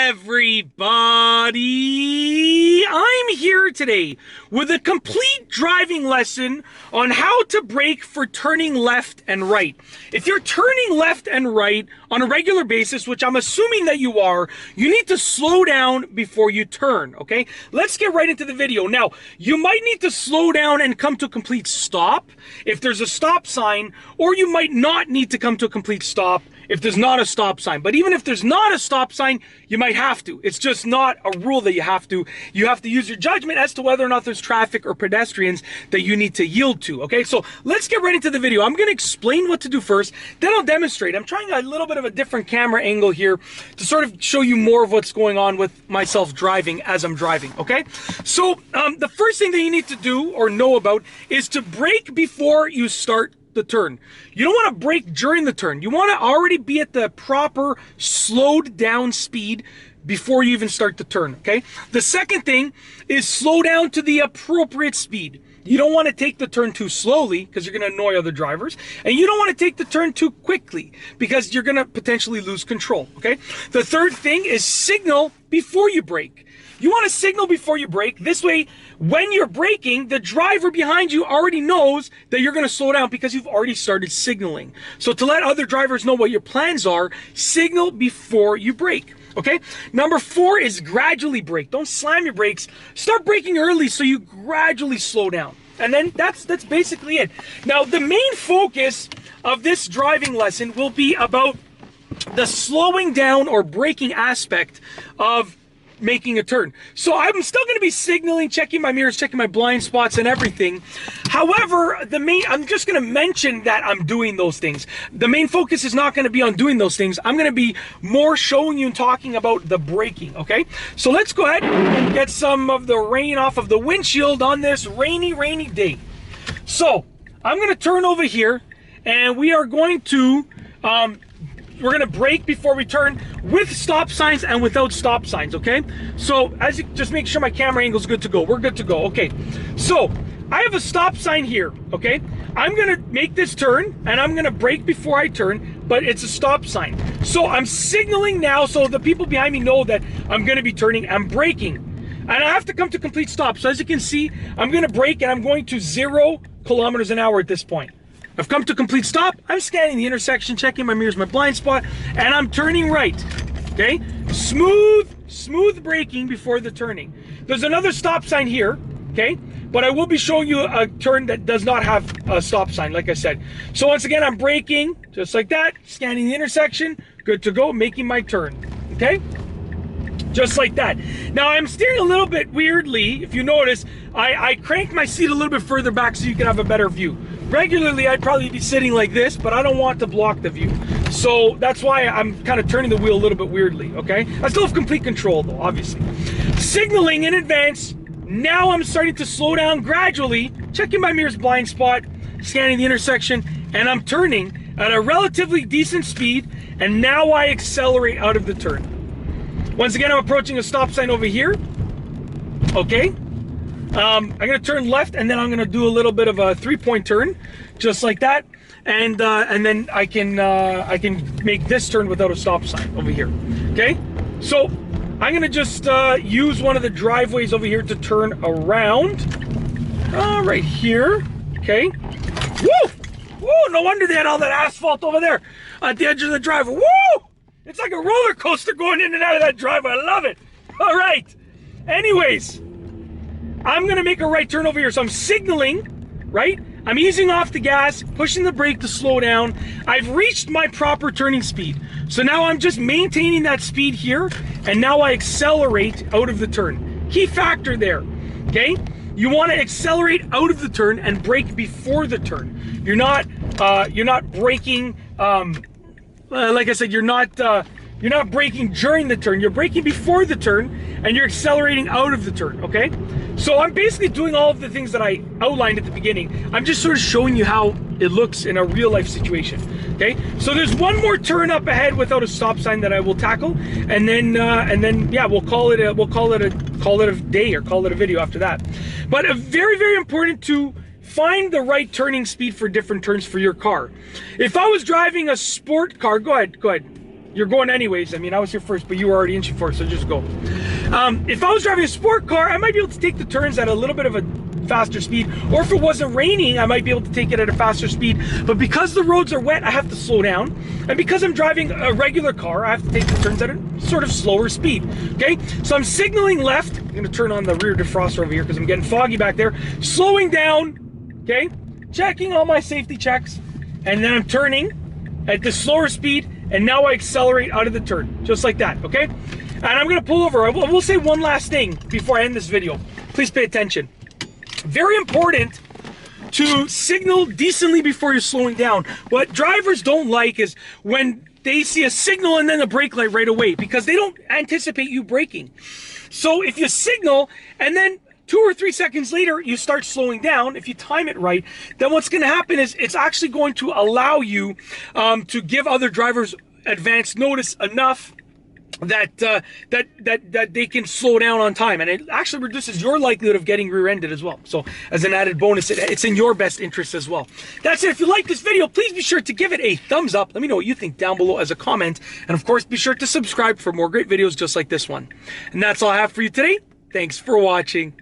everybody! I'm here today with a complete driving lesson on how to brake for turning left and right. If you're turning left and right on a regular basis, which I'm assuming that you are, you need to slow down before you turn, okay? Let's get right into the video. Now, you might need to slow down and come to a complete stop if there's a stop sign, or you might not need to come to a complete stop if there's not a stop sign. But even if there's not a stop sign, you might have to. It's just not a rule that you have to. You have to use your judgment as to whether or not there's traffic or pedestrians that you need to yield to, okay? So let's get right into the video. I'm gonna explain what to do first, then I'll demonstrate. I'm trying a little bit of a different camera angle here to sort of show you more of what's going on with myself driving as I'm driving, okay? So the first thing that you need to do or know about is to brake before you start the turn. You don't want to brake during the turn. You want to already be at the proper slowed down speed before you even start the turn, okay? The second thing is slow down to the appropriate speed. You don't want to take the turn too slowly because you're going to annoy other drivers, and you don't want to take the turn too quickly because you're going to potentially lose control, okay? The third thing is signal before you brake. You want to signal before you brake. This way, when you're braking, the driver behind you already knows that you're going to slow down because you've already started signaling. So to let other drivers know what your plans are, signal before you brake. Okay? Number 4 is gradually brake. Don't slam your brakes. Start braking early so you gradually slow down. And then that's basically it. Now, the main focus of this driving lesson will be about the slowing down or braking aspect of making a turn. So I'm still going to be signaling, checking my mirrors, checking my blind spots and everything. However, I'm just going to mention that I'm doing those things. The main focus is not going to be on doing those things. I'm going to be more showing you and talking about the braking, okay? So let's go ahead and get some of the rain off of the windshield on this rainy day. So I'm going to turn over here and we are going to we're gonna brake before we turn with stop signs and without stop signs, okay? So as you just make sure my camera angle is good to go. We're good to go, okay? So I have a stop sign here, okay? I'm gonna make this turn and I'm gonna brake before I turn, but it's a stop sign. So I'm signaling now so the people behind me know that I'm gonna be turning. I'm braking. And I have to come to complete stop. So as you can see, I'm gonna brake and I'm going to 0 kilometers an hour at this point. I've come to complete stop. I'm scanning the intersection, checking my mirrors, my blind spot, and I'm turning right, okay? Smooth braking before the turning. There's another stop sign here, okay? But I will be showing you a turn that does not have a stop sign, like I said. So once again, I'm braking, just like that, scanning the intersection, good to go, making my turn, okay? Just like that. Now I'm steering a little bit weirdly. If you notice, I cranked my seat a little bit further back so you can have a better view. Regularly, I'd probably be sitting like this, but I don't want to block the view. So that's why I'm kind of turning the wheel a little bit weirdly, okay? I still have complete control though, obviously. Signaling in advance. Now I'm starting to slow down gradually, checking my mirror's blind spot, scanning the intersection, and I'm turning at a relatively decent speed, and now I accelerate out of the turn. Once again, I'm approaching a stop sign over here, okay? I'm gonna turn left and then I'm gonna do a little bit of a 3-point turn, just like that. And then I can make this turn without a stop sign over here, okay? So I'm gonna just use one of the driveways over here to turn around, right here, okay? Woo! Woo! No wonder they had all that asphalt over there at the edge of the driveway. Woo! It's like a roller coaster going in and out of that driveway. I love it. All right. Anyways, I'm going to make a right turn over here. So I'm signaling, right? I'm easing off the gas, pushing the brake to slow down. I've reached my proper turning speed. So now I'm just maintaining that speed here. And now I accelerate out of the turn. Key factor there, okay? You want to accelerate out of the turn and brake before the turn. You're not braking, like I said, you're not braking during the turn. You're braking before the turn, and you're accelerating out of the turn, okay? So I'm basically doing all of the things that I outlined at the beginning. I'm just sort of showing you how it looks in a real life situation, okay? So there's one more turn up ahead without a stop sign that I will tackle, and then yeah, we'll call it a day or call it a video after that. But very important to find the right turning speed for different turns for your car. If I was driving a sport car, go ahead. you're going anyways. I mean, I was here first, but you were already inching forward, so just go. If I was driving a sport car, I might be able to take the turns at a little bit of a faster speed, or if it wasn't raining, I might be able to take it at a faster speed. But because the roads are wet, I have to slow down. And because I'm driving a regular car, I have to take the turns at a sort of slower speed, okay? So I'm signaling left. I'm gonna turn on the rear defroster over here because I'm getting foggy back there. Slowing down, okay? Checking all my safety checks. And then I'm turning at the slower speed, and now I accelerate out of the turn, just like that, okay? And I'm gonna pull over. I will say one last thing before I end this video. Please pay attention. Very important to signal decently before you're slowing down. What drivers don't like is when they see a signal and then a brake light right away, because they don't anticipate you braking. So if you signal and then 2 or 3 seconds later you start slowing down, if you time it right, then what's going to happen is it's actually going to allow you to give other drivers advance notice enough that they can slow down on time, and it actually reduces your likelihood of getting rear-ended as well. So as an added bonus, it's in your best interest as well. That's it. If you like this video, please be sure to give it a thumbs up. Let me know what you think down below as a comment, and of course be sure to subscribe for more great videos just like this one. And that's all I have for you today. Thanks for watching.